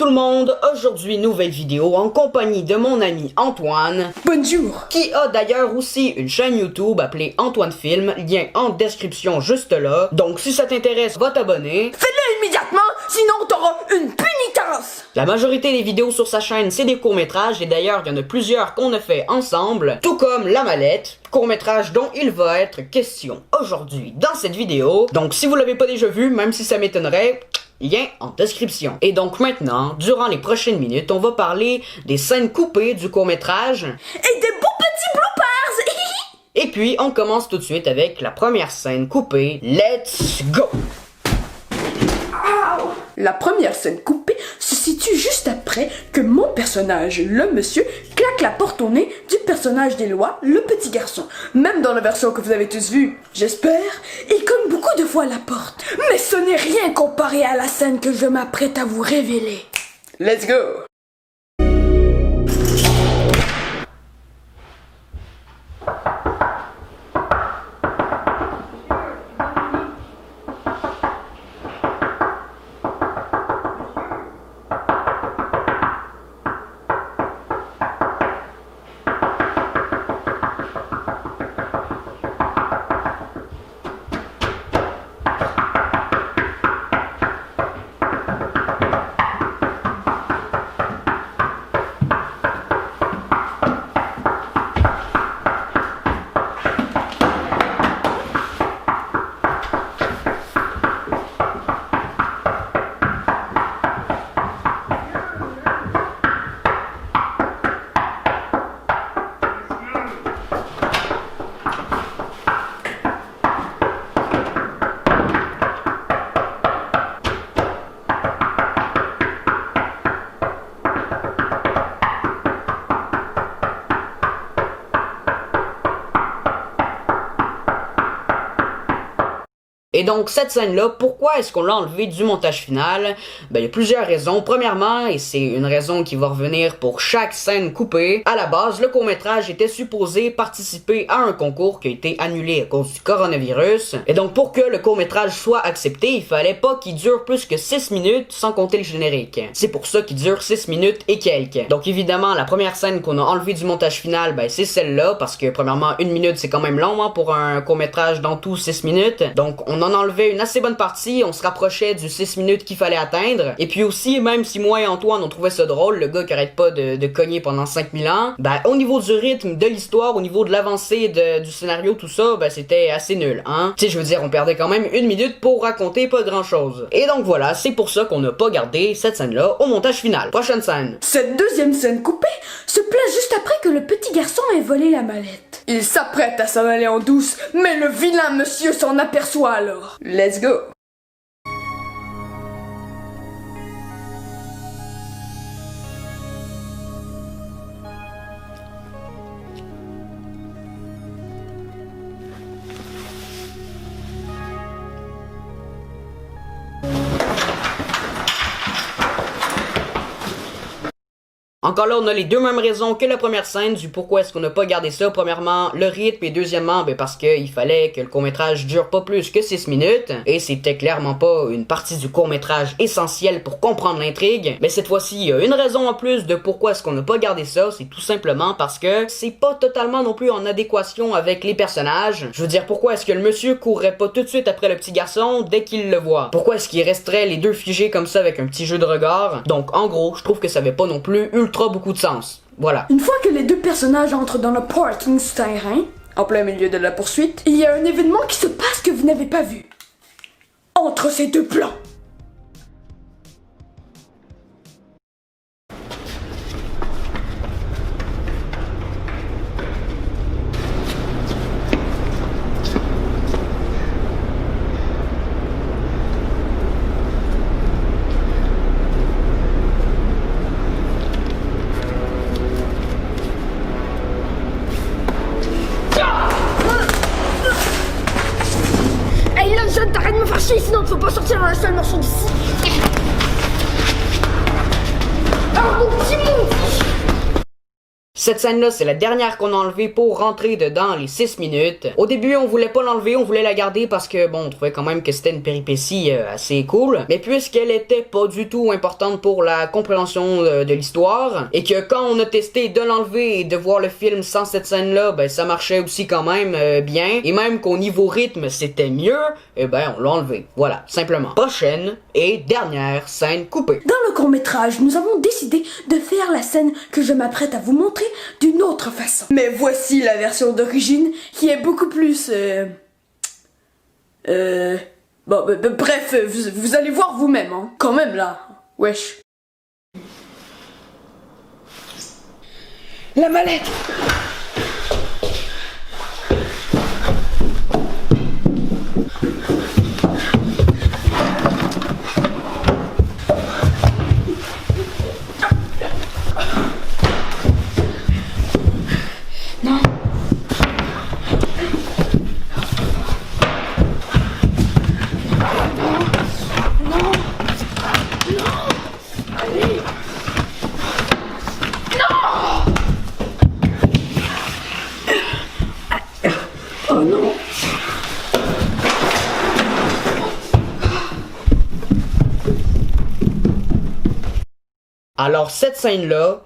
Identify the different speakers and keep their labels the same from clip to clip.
Speaker 1: tout le monde, aujourd'hui nouvelle vidéo en compagnie de mon ami Antoine.
Speaker 2: Bonjour.
Speaker 1: Qui a d'ailleurs aussi une chaîne YouTube appelée Antoine Film, lien en description juste là. Donc si ça t'intéresse, va t'abonner.
Speaker 2: Fais-le immédiatement, sinon t'auras une pénitence.
Speaker 1: La majorité des vidéos sur sa chaîne c'est des courts-métrages et d'ailleurs il y en a plusieurs qu'on a fait ensemble, tout comme La Mallette, court-métrage dont il va être question aujourd'hui dans cette vidéo. Donc si vous l'avez pas déjà vu, même si ça m'étonnerait, lien en description. Et donc maintenant, durant les prochaines minutes, on va parler des scènes coupées du court-métrage.
Speaker 2: Et des beaux petits bloopers.
Speaker 1: Et puis, on commence tout de suite avec la première scène coupée. Let's go!
Speaker 2: La première scène coupée se situe juste après que mon personnage, le monsieur, claque la porte au nez du personnage d'Éloi, le petit garçon. Même dans la version que vous avez tous vue, j'espère, il cogne beaucoup de fois la porte. Mais ce n'est rien comparé à la scène que je m'apprête à vous révéler. Let's go!
Speaker 1: Et donc cette scène-là, pourquoi est-ce qu'on l'a enlevée du montage final? Ben il y a plusieurs raisons. Premièrement, et c'est une raison qui va revenir pour chaque scène coupée, à la base, le court-métrage était supposé participer à un concours qui a été annulé à cause du coronavirus. Et donc pour que le court-métrage soit accepté, il fallait pas qu'il dure plus que 6 minutes sans compter le générique. C'est pour ça qu'il dure 6 minutes et quelques. Donc évidemment, la première scène qu'on a enlevée du montage final, ben c'est celle-là, parce que premièrement, 1 minute c'est quand même long hein, pour un court-métrage dans tout 6 minutes. Donc on en enlevait une assez bonne partie, on se rapprochait du 6 minutes qu'il fallait atteindre. Et puis aussi, même si moi et Antoine on trouvait ça drôle, le gars qui arrête pas de cogner pendant 5000 ans, ben au niveau du rythme, de l'histoire, au niveau de l'avancée du scénario, tout ça, ben c'était assez nul, hein. Tu sais, je veux dire, on perdait quand même 1 minute pour raconter pas grand chose. Et donc voilà, c'est pour ça qu'on n'a pas gardé cette scène-là au montage final. Prochaine scène.
Speaker 2: Cette deuxième scène coupée se place juste après que le petit garçon ait volé la mallette. Il s'apprête à s'en aller en douce, mais le vilain monsieur s'en aperçoit alors. Let's go!
Speaker 1: Encore là, on a les deux mêmes raisons que la première scène du pourquoi est-ce qu'on n'a pas gardé ça. Premièrement, le rythme et deuxièmement, ben parce qu'il fallait que le court-métrage dure pas plus que 6 minutes. Et c'était clairement pas une partie du court-métrage essentielle pour comprendre l'intrigue. Mais cette fois-ci, il y a une raison en plus de pourquoi est-ce qu'on n'a pas gardé ça. C'est tout simplement parce que c'est pas totalement non plus en adéquation avec les personnages. Je veux dire, pourquoi est-ce que le monsieur courrait pas tout de suite après le petit garçon dès qu'il le voit? Pourquoi est-ce qu'il resterait les deux figés comme ça avec un petit jeu de regard? Donc, en gros, je trouve que ça avait pas non plus ultra beaucoup de sens. Voilà.
Speaker 2: Une fois que les deux personnages entrent dans le parking souterrain, en plein milieu de la poursuite, il y a un événement qui se passe que vous n'avez pas vu. Entre ces deux plans. Hey là, jeune, t'arrêtes de me faire chier, sinon tu vas pas sortir dans le seul morceau
Speaker 1: Cette scène-là, c'est la dernière qu'on a enlevée pour rentrer dedans les 6 minutes. Au début, on voulait pas l'enlever, on voulait la garder parce que, bon, on trouvait quand même que c'était une péripétie assez cool. Mais puisqu'elle était pas du tout importante pour la compréhension de l'histoire, et que quand on a testé de l'enlever et de voir le film sans cette scène-là, ben ça marchait aussi quand même bien. Et même qu'au niveau rythme, c'était mieux, et ben on l'a enlevé. Voilà, simplement. Prochaine et dernière scène coupée.
Speaker 2: Dans le court-métrage, nous avons décidé de faire la scène que je m'apprête à vous montrer d'une autre façon. Mais voici la version d'origine qui est beaucoup plus... Bon, bref, vous allez voir vous-même, hein. Quand même, là. Wesh. La mallette! Non. Oh non.
Speaker 1: Alors cette scène-là,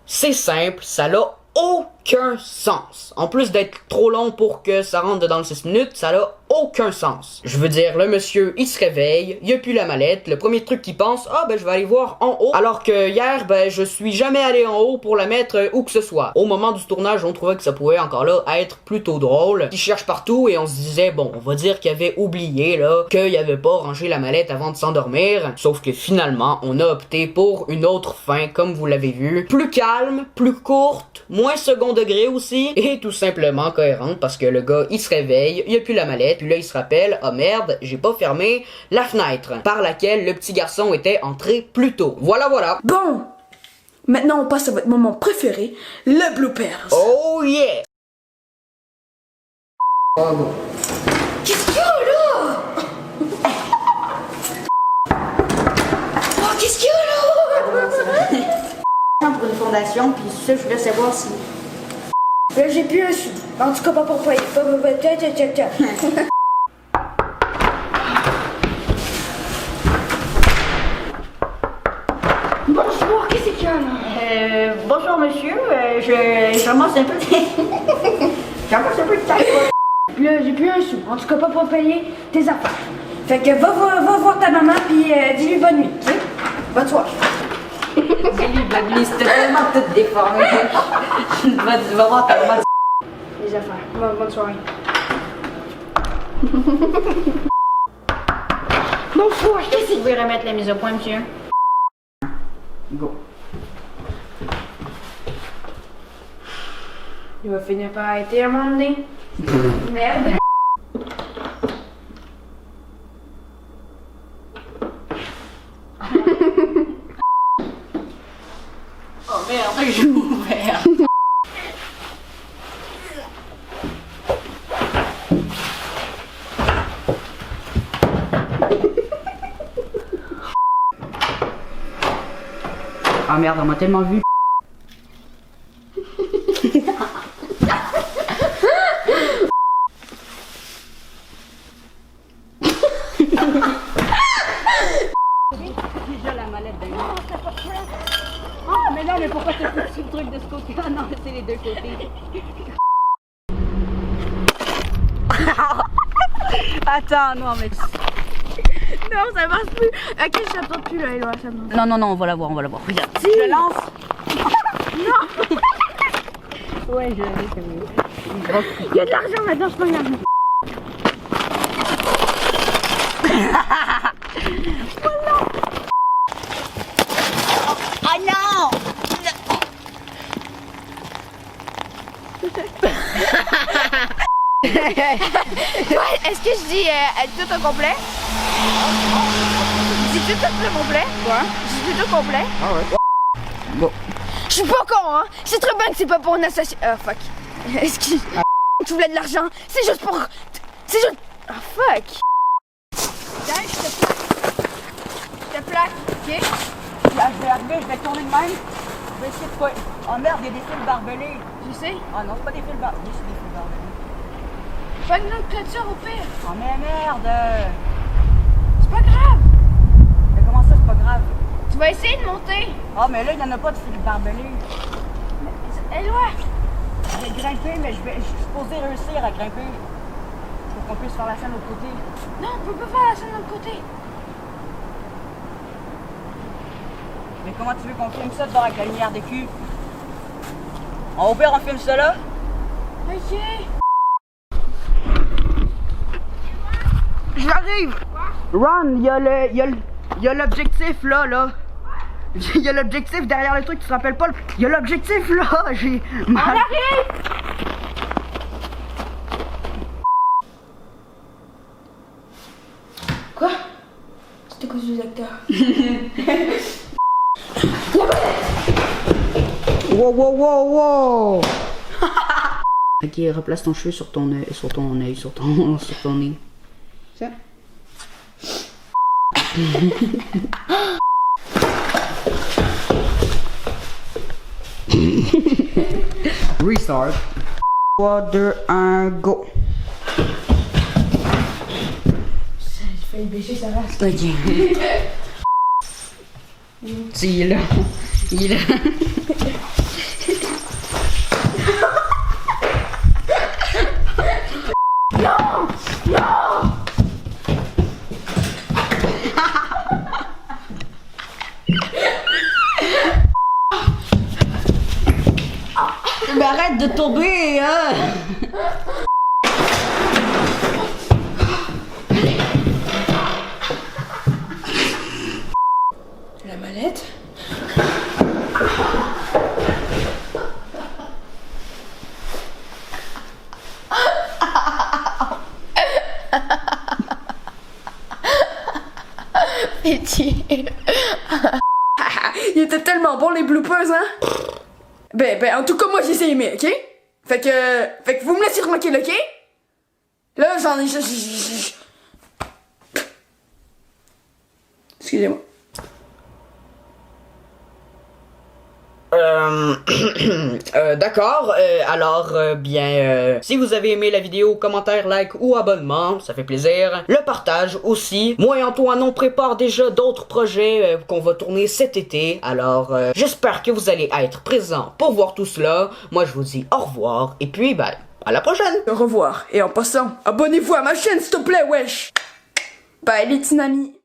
Speaker 1: c'est simple, ça n'a aucun sens. En plus d'être trop long pour que ça rentre dans le 6 minutes, ça n'a aucun sens. Je veux dire, le monsieur, il se réveille, il a plus la mallette, le premier truc qu'il pense, ah ben je vais aller voir en haut. Alors que hier, ben je suis jamais allé en haut pour la mettre où que ce soit. Au moment du tournage, on trouvait que ça pouvait encore là être plutôt drôle. Il cherche partout et on se disait, bon, on va dire qu'il avait oublié là, qu'il avait pas rangé la mallette avant de s'endormir. Sauf que finalement, on a opté pour une autre fin, comme vous l'avez vu. Plus calme, plus courte, moins second degré aussi, et tout simplement cohérente parce que le gars, il se réveille, il a plus la mallette, puis là, il se rappelle, oh merde, j'ai pas fermé la fenêtre par laquelle le petit garçon était entré plus tôt. Voilà, voilà.
Speaker 2: Bon, maintenant on passe à votre moment préféré, le bloopers.
Speaker 1: Oh yeah!
Speaker 2: Qu'est-ce qu'il y a là? Oh, qu'est-ce qu'il y a là?
Speaker 3: Pour une fondation, puis ça, je voulais savoir si...
Speaker 2: J'ai plus un sou. En tout cas, pas pour payer. Tiens. Bonjour, qu'est-ce qu'il y a là?
Speaker 3: Bonjour monsieur, je ramasse un peu de... je ramasse un peu de taille.
Speaker 2: Puis là, j'ai plus un sou. En tout cas, pas pour payer tes affaires. Fait que va voir ta maman, puis dis-lui bonne nuit, ok? Bonne soirée.
Speaker 3: Dis-lui, bonne nuit, c'était tellement tout déformé. Tu vas voir ta maman.
Speaker 2: Les affaires. Bonne soirée. Bonjour,
Speaker 3: Qu'est-ce que vous pouvez remettre la mise au point, monsieur?
Speaker 1: Go.
Speaker 2: il va finir par arrêter à un moment donné. Merde.
Speaker 3: Oh merde, j'ai ouvert. Ah merde, on m'a tellement vu. Déjà la mallette d'un gars. Ah mais non, mais pourquoi t'as foutu le truc de ce côté? Ah non, c'est les deux côtés. Attends, non mais...
Speaker 2: Non, ça marche plus. Ok, je t'entends plus là, Éloi, ça marche.
Speaker 3: Non, non, non, on va la voir, Regarde, si. Je lance.
Speaker 2: Non.
Speaker 3: Ouais, je l'ai, c'est mieux.
Speaker 2: Il y a de l'argent maintenant, je peux regarder.
Speaker 3: Oh non!
Speaker 2: Est-ce que je dis tout au complet? Je dis tout au complet?
Speaker 3: Quoi?
Speaker 2: Je dis tout au complet?
Speaker 1: Ah ouais.
Speaker 3: Bon.
Speaker 2: Je suis pas con, hein? C'est très bien que c'est pas pour une association. Ah, fuck. Excuse. Tu voulais de l'argent? C'est juste pour. C'est juste. Ah, fuck. Tiens, je te plaque, ok?
Speaker 3: Là, je vais arriver, je vais tourner de même. Mais c'est quoi? Oh merde, il y a des fils barbelés.
Speaker 4: Je sais.
Speaker 3: Ah non, c'est pas des fils barbelés, c'est des fils barbelés.
Speaker 4: Fais une autre clôture au pire.
Speaker 3: Oh mais merde!
Speaker 4: C'est pas grave.
Speaker 3: Mais comment ça, c'est pas grave?
Speaker 4: Tu vas essayer de monter.
Speaker 3: Ah mais là, il y en a pas de fils barbelés.
Speaker 4: Éloi.
Speaker 3: Je vais grimper, mais je suis supposé réussir à grimper. Pour qu'on puisse faire la scène de l'autre côté.
Speaker 4: Non, on peut pas faire la scène de l'autre côté.
Speaker 3: Mais comment tu veux qu'on filme ça dehors avec la lumière des culs? Au pire, on filme ça là?
Speaker 4: Ok.
Speaker 3: J'arrive! Ron, il y a l'objectif là. Il y a l'objectif derrière le truc, tu te rappelles pas? Il y a l'objectif là, j'ai mal.
Speaker 4: On arrive!
Speaker 2: Quoi? C'était cause du acteur.
Speaker 3: Wow! Ok, replace ton cheveu sur ton œil, sur ton nez. Ça? Restart. 3, 2, 1, go.
Speaker 2: J'ai failli bêcher sa race.
Speaker 3: Ok. Si, il est là. Il est là. Mais arrête de tomber, hein!
Speaker 2: La mallette?
Speaker 4: Pitié.
Speaker 2: Il était tellement bon les bloopers, hein? Ben, en tout cas, moi j'ai aimé, ok? Fait que vous me laissez tranquille, ok? Là, j'en ai. Excusez-moi.
Speaker 1: D'accord, alors bien, si vous avez aimé la vidéo, commentaire, like ou abonnement, ça fait plaisir. Le partage aussi. Moi et Antoine, on prépare déjà d'autres projets qu'on va tourner cet été. Alors, j'espère que vous allez être présents pour voir tout cela. Moi, je vous dis au revoir et puis, ben, à la prochaine!
Speaker 2: Au revoir. Et en passant, abonnez-vous à ma chaîne, s'il te plaît, wesh! Bye les petits amis.